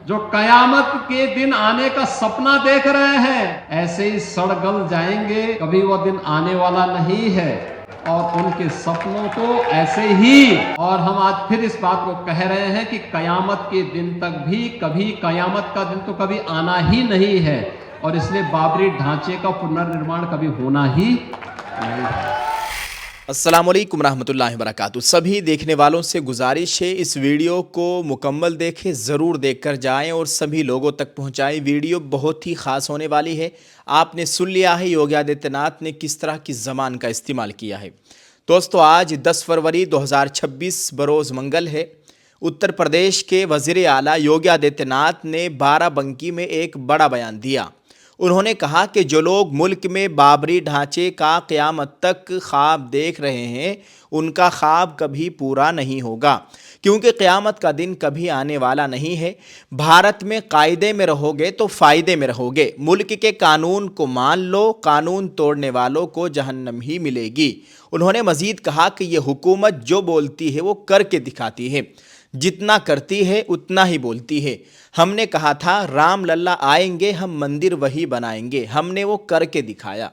जो कयामत के दिन आने का सपना देख रहे हैं, ऐसे ही सड़ गल जाएंगे, कभी वो दिन आने वाला नहीं है। और उनके सपनों को ऐसे ही, और हम आज फिर इस बात को कह रहे हैं कि कयामत के दिन तक भी कभी, कयामत का दिन तो कभी आना ही नहीं है, और इसलिए बाबरी ढांचे का पुनर्निर्माण कभी होना ही नहीं है। अस्सलाम वालेकुम रहमतुल्लाहि व बरकातुहू। सभी देखने वालों से गुजारिश है इस वीडियो को मुकम्मल देखें, ज़रूर देखकर जाएं और सभी लोगों तक पहुंचाएं। वीडियो बहुत ही ख़ास होने वाली है। आपने सुन लिया है योगी आदित्यनाथ ने किस तरह की ज़बान का इस्तेमाल किया है। दोस्तों, आज 10 फरवरी 2026 बरोज़ मंगल है। उत्तर प्रदेश के वज़ीर आला योगी आदित्यनाथ ने बाराबंकी में एक बड़ा बयान दिया। उन्होंने कहा कि जो लोग मुल्क में बाबरी ढांचे का क़यामत तक ख्वाब देख रहे हैं, उनका ख्वाब कभी पूरा नहीं होगा, क्योंकि क़यामत का दिन कभी आने वाला नहीं है। भारत में कायदे में रहोगे तो फ़ायदे में रहोगे। मुल्क के कानून को मान लो, कानून तोड़ने वालों को जहन्नम ही मिलेगी। उन्होंने मज़ीद कहा कि ये हुकूमत जो बोलती है वो करके दिखाती है, जितना करती है उतना ही बोलती है। हमने कहा था राम लल्ला आएंगे, हम मंदिर वही बनाएंगे, हमने वो करके दिखाया।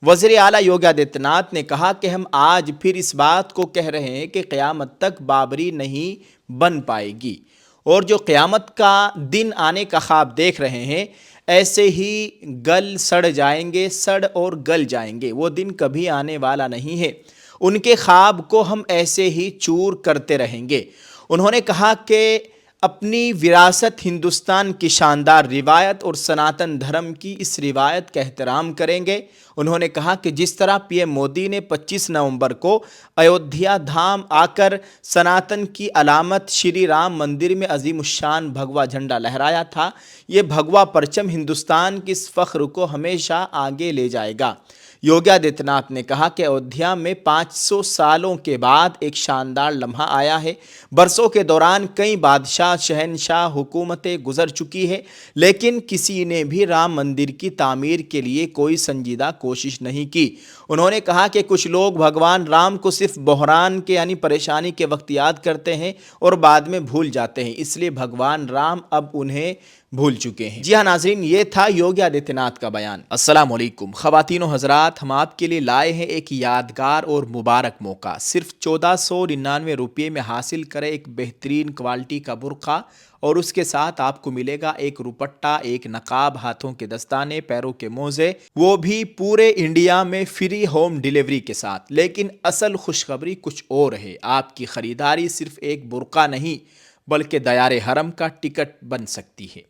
वज़ीर आला योगी आदित्यनाथ ने कहा कि हम आज फिर इस बात को कह रहे हैं कि क़यामत तक बाबरी नहीं बन पाएगी, और जो क़यामत का दिन आने का ख्वाब देख रहे हैं, ऐसे ही गल सड़ जाएंगे, सड़ और गल जाएंगे। वो दिन कभी आने वाला नहीं है। उनके ख्वाब को हम ऐसे ही चूर करते रहेंगे। उन्होंने कहा कि अपनी विरासत हिंदुस्तान की शानदार रिवायत और सनातन धर्म की इस रिवायत का एहतराम करेंगे। उन्होंने कहा कि जिस तरह पीएम मोदी ने 25 नवंबर को अयोध्या धाम आकर सनातन की अलामत श्री राम मंदिर में अजीमुशान भगवा झंडा लहराया था, ये भगवा परचम हिंदुस्तान की इस फ़ख्र को हमेशा आगे ले जाएगा। योगी आदित्यनाथ ने कहा कि अयोध्या में 500 सालों के बाद एक शानदार लम्हा आया है। बरसों के दौरान कई बादशाह, शहनशाह, हुकूमतें गुजर चुकी है, लेकिन किसी ने भी राम मंदिर की तामीर के लिए कोई संजीदा कोशिश नहीं की। उन्होंने कहा कि कुछ लोग भगवान राम को सिर्फ बहरान के यानी परेशानी के वक्त याद करते हैं और बाद में भूल जाते हैं, इसलिए भगवान राम अब उन्हें भूल चुके हैं। जी हाँ नाज़रीन, ये था योगी आदित्यनाथ का बयान। अस्सलाम वालेकुम ख़वातीन व हज़रात, हम आपके लिए लाए हैं एक यादगार और मुबारक मौका। सिर्फ 1499 रुपये में हासिल करें एक बेहतरीन क्वालिटी का बुर्का, और उसके साथ आपको मिलेगा एक रुपट्टा, एक नकाब, हाथों के दस्ताने, पैरों के मोज़े, वो भी पूरे इंडिया में फ्री होम डिलीवरी के साथ। लेकिन असल खुशखबरी कुछ और है। आपकी ख़रीदारी सिर्फ एक बुर्का नहीं बल्कि दयारे हरम का टिकट बन सकती है।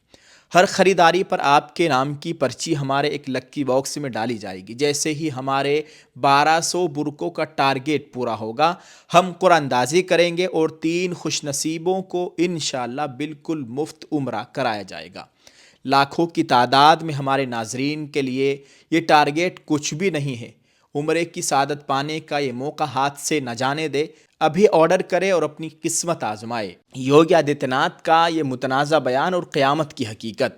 हर ख़रीदारी पर आपके नाम की पर्ची हमारे एक लक्की बॉक्स में डाली जाएगी। जैसे ही हमारे 1200 बुरकों का टारगेट पूरा होगा, हम कुरानंदाज़ी करेंगे और 3 खुशनसीबों को इंशाअल्लाह बिल्कुल मुफ्त उम्रा कराया जाएगा। लाखों की तादाद में हमारे नाजरीन के लिए ये टारगेट कुछ भी नहीं है। उम्रे की सादत पाने का ये मौका हाथ से न जाने दे। अभी ऑर्डर करें और अपनी किस्मत आजमाए। योगी आदित्यनाथ का ये मुतनाज़ा बयान और क़यामत की हकीकत।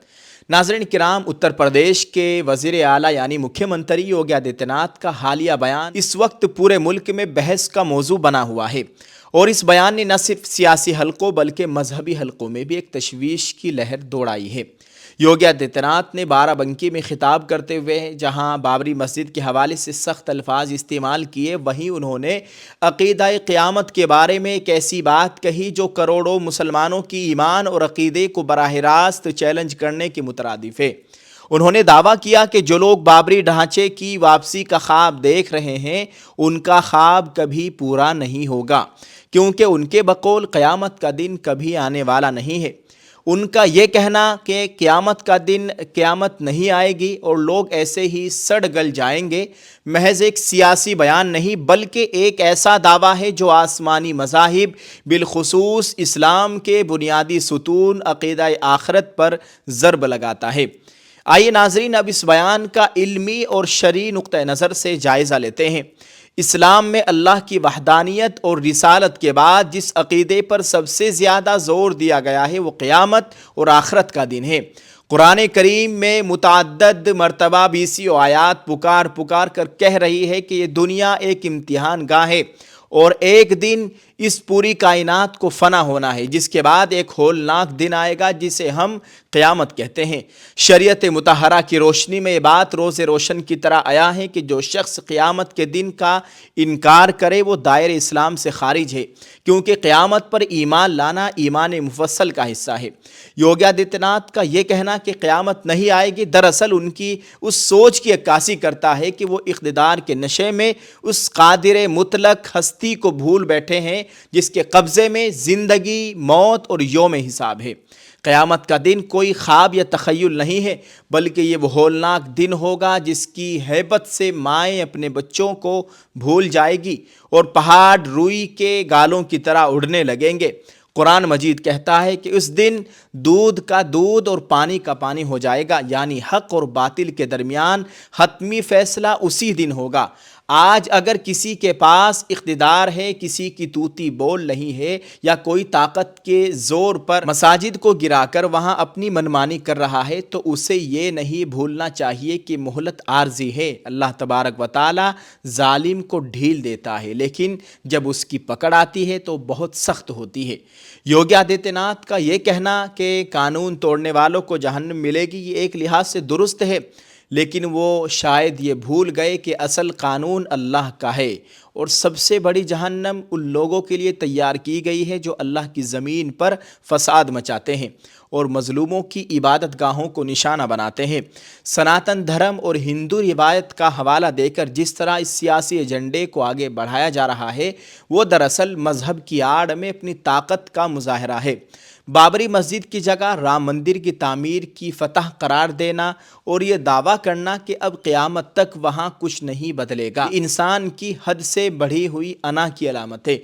नाज़रीन किराम, उत्तर प्रदेश के वज़ीर आला यानी मुख्यमंत्री योगी आदित्यनाथ का हालिया बयान इस वक्त पूरे मुल्क में बहस का मौजू बना हुआ है, और इस बयान ने न सिर्फ सियासी हलकों बल्कि मजहबी हलकों में भी एक तशवीश की लहर दौड़ाई है। योगी आदित्यनाथ ने बाराबंकी में खिताब करते हुए जहां बाबरी मस्जिद के हवाले से सख्त अल्फाज इस्तेमाल किए, वहीं उन्होंने अक़ीदा क़यामत के बारे में एक ऐसी बात कही जो करोड़ों मुसलमानों की ईमान और अक़ीदे को बराह रास्त चैलेंज करने के मुतरादिफ है। उन्होंने दावा किया कि जो लोग बाबरी ढांचे की वापसी का ख्वाब देख रहे हैं, उनका ख्वाब कभी पूरा नहीं होगा, क्योंकि उनके बकौल क़यामत का दिन कभी आने वाला नहीं है। उनका ये कहना कि क़यामत का दिन, क़यामत नहीं आएगी और लोग ऐसे ही सड़ गल जाएंगे, महज एक सियासी बयान नहीं बल्कि एक ऐसा दावा है जो आसमानी मज़ाहिब बिलखुसूस इस्लाम के बुनियादी सुतून अक़ीदा आखिरत पर ज़रब लगाता है। आइए नाज़रीन, अब इस बयान का इल्मी और शरई नुक्ता नज़र से जायज़ा लेते हैं। इस्लाम में अल्लाह की वहदानियत और रिसालत के बाद जिस अक़ीदे पर सबसे ज़्यादा ज़ोर दिया गया है वो क़यामत और आखिरत का दिन है। कुरान करीम में मुतअद्दिद मरतबा 20 आयात पुकार कर कह रही है कि ये दुनिया एक इम्तिहान गाह है और एक दिन اس پوری کائنات کو فنا ہونا ہے، جس کے بعد ایک ہولناک دن آئے گا جسے ہم قیامت کہتے ہیں۔ شریعت مطہرہ کی روشنی میں یہ بات روز روشن کی طرح آیا ہے کہ جو شخص قیامت کے دن کا انکار کرے وہ دائرہ اسلام سے خارج ہے، کیونکہ قیامت پر ایمان لانا ایمان مفصل کا حصہ ہے۔ یوگی آدتیہ ناتھ کا یہ کہنا کہ قیامت نہیں آئے گی دراصل ان کی اس سوچ کی عکاسی کرتا ہے کہ وہ اقتدار کے نشے میں اس قادر مطلق ہستی کو بھول بیٹھے ہیں جس کے قبضے میں زندگی، موت اور یوم حساب ہے۔ قیامت کا دن کوئی خواب یا تخیل نہیں ہے، بلکہ یہ وہ ہولناک دن ہوگا جس کی ہیبت سے مائیں اپنے بچوں کو بھول جائے گی اور پہاڑ روئی کے گالوں کی طرح اڑنے لگیں گے۔ قرآن مجید کہتا ہے کہ اس دن دودھ کا دودھ اور پانی کا پانی ہو جائے گا، یعنی حق اور باطل کے درمیان حتمی فیصلہ اسی دن ہوگا۔ آج اگر کسی کے پاس اقتدار ہے، کسی کی توتی بول نہیں ہے، یا کوئی طاقت کے زور پر مساجد کو گرا کر وہاں اپنی منمانی کر رہا ہے، تو اسے یہ نہیں بھولنا چاہیے کہ مہلت عارضی ہے۔ اللہ تبارک و تعالی ظالم کو ڈھیل دیتا ہے، لیکن جب اس کی پکڑ آتی ہے تو بہت سخت ہوتی ہے۔ یوگی آدتیہ ناتھ کا یہ کہنا کہ قانون توڑنے والوں کو جہنم ملے گی، یہ ایک لحاظ سے درست ہے، لیکن وہ شاید یہ بھول گئے کہ اصل قانون اللہ کا ہے، اور سب سے بڑی جہنم ان لوگوں کے لیے تیار کی گئی ہے جو اللہ کی زمین پر فساد مچاتے ہیں اور مظلوموں کی عبادت گاہوں کو نشانہ بناتے ہیں۔ سناتن دھرم اور ہندو روایت کا حوالہ دے کر جس طرح اس سیاسی ایجنڈے کو آگے بڑھایا جا رہا ہے، وہ دراصل مذہب کی آڑ میں اپنی طاقت کا مظاہرہ ہے۔ بابری مسجد کی جگہ رام مندر کی تعمیر کی فتح قرار دینا اور یہ دعویٰ کرنا کہ اب قیامت تک وہاں کچھ نہیں بدلے گا، انسان کی حد سے بڑھی ہوئی انا کی علامت ہے۔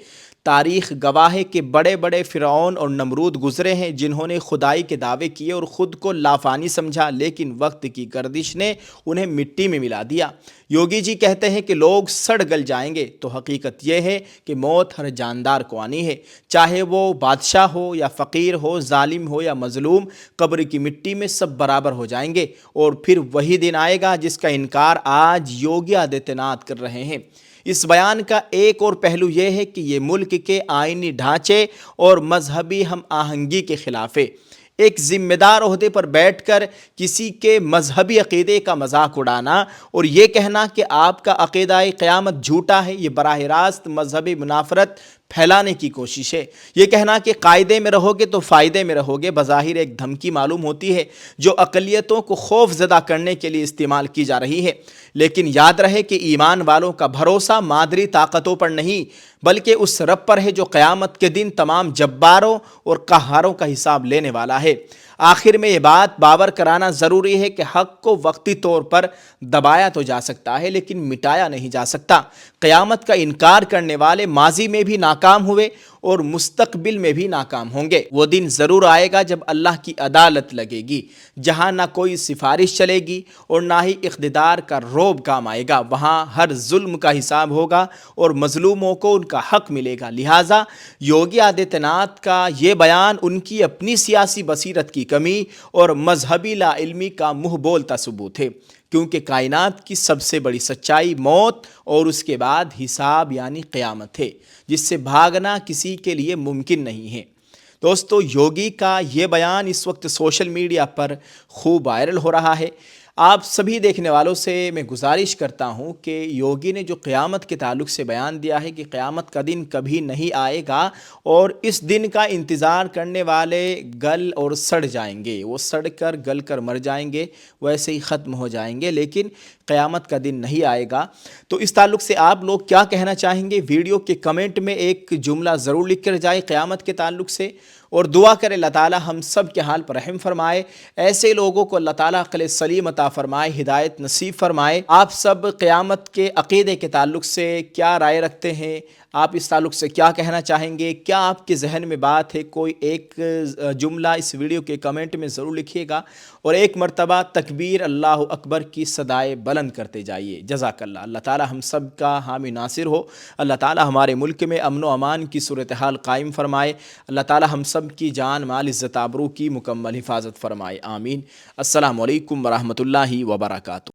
تاریخ گواہ ہے کہ بڑے بڑے فرعون اور نمرود گزرے ہیں جنہوں نے خدائی کے دعوے کیے اور خود کو لافانی سمجھا، لیکن وقت کی گردش نے انہیں مٹی میں ملا دیا۔ یوگی جی کہتے ہیں کہ لوگ سڑ گل جائیں گے، تو حقیقت یہ ہے کہ موت ہر جاندار کو آنی ہے، چاہے وہ بادشاہ ہو یا فقیر ہو، ظالم ہو یا مظلوم، قبر کی مٹی میں سب برابر ہو جائیں گے، اور پھر وہی دن آئے گا جس کا انکار آج یوگی آدتیہ ناتھ کر رہے ہیں۔ اس بیان کا ایک اور پہلو یہ ہے کہ یہ ملک کے آئینی ڈھانچے اور مذہبی ہم آہنگی کے خلاف ہے۔ ایک ذمہ دار عہدے پر بیٹھ کر کسی کے مذہبی عقیدے کا مذاق اڑانا اور یہ کہنا کہ آپ کا عقیدہ قیامت جھوٹا ہے، یہ براہ راست مذہبی منافرت پھیلانے کی کوشش ہے۔ یہ کہنا کہ قاعدے میں رہو گے تو فائدے میں رہو گے بظاہر ایک دھمکی معلوم ہوتی ہے جو اقلیتوں کو خوف زدہ کرنے کے لیے استعمال کی جا رہی ہے، لیکن یاد رہے کہ ایمان والوں کا بھروسہ مادری طاقتوں پر نہیں بلکہ اس رب پر ہے جو قیامت کے دن تمام جباروں اور قہاروں کا حساب لینے والا ہے۔ آخر میں یہ بات باور کرانا ضروری ہے کہ حق کو وقتی طور پر دبایا تو جا سکتا ہے لیکن مٹایا نہیں جا سکتا۔ قیامت کا انکار کرنے والے ماضی میں بھی ناکام ہوئے اور مستقبل میں بھی ناکام ہوں گے۔ وہ دن ضرور آئے گا جب اللہ کی عدالت لگے گی، جہاں نہ کوئی سفارش چلے گی اور نہ ہی اقتدار کا رعب کام آئے گا۔ وہاں ہر ظلم کا حساب ہوگا اور مظلوموں کو ان کا حق ملے گا۔ لہٰذا یوگی آدتیہ ناتھ کا یہ بیان ان کی اپنی سیاسی بصیرت کی کمی اور مذہبی لا علمی کا منہ بولتا ثبوت ہے، کیونکہ کائنات کی سب سے بڑی سچائی موت اور اس کے بعد حساب یعنی قیامت ہے، جس سے بھاگنا کسی کے لیے ممکن نہیں ہے۔ دوستو، یوگی کا یہ بیان اس وقت سوشل میڈیا پر خوب وائرل ہو رہا ہے۔ آپ سبھی دیکھنے والوں سے میں گزارش کرتا ہوں کہ یوگی نے جو قیامت کے تعلق سے بیان دیا ہے کہ قیامت کا دن کبھی نہیں آئے گا اور اس دن کا انتظار کرنے والے گل اور سڑ جائیں گے، وہ سڑ کر گل کر مر جائیں گے، وہ ایسے ہی ختم ہو جائیں گے، لیکن قیامت کا دن نہیں آئے گا۔ تو اس تعلق سے آپ لوگ کیا کہنا چاہیں گے؟ ویڈیو کے کمنٹ میں ایک جملہ ضرور لکھ کر جائے قیامت کے تعلق سے، اور دعا کرے اللہ تعالی ہم سب کے حال پر رحم فرمائے، ایسے لوگوں کو اللہ تعالی عقل سلیم عطا فرمائے، ہدایت نصیب فرمائے۔ آپ سب قیامت کے عقیدے کے تعلق سے کیا رائے رکھتے ہیں؟ آپ اس تعلق سے کیا کہنا چاہیں گے؟ کیا آپ کے ذہن میں بات ہے؟ کوئی ایک جملہ اس ویڈیو کے کمنٹ میں ضرور لکھیے گا، اور ایک مرتبہ تکبیر اللہ اکبر کی صدائے بلند کرتے جائیے۔ جزاک اللہ۔ اللہ تعالی ہم سب کا حامی ناصر ہو، اللہ تعالی ہمارے ملک میں امن و امان کی صورتحال قائم فرمائے، اللہ تعالی ہم سب کی جان مال عزت آبرو کی مکمل حفاظت فرمائے، آمین۔ السلام علیکم ورحمۃ اللہ وبرکاتہ۔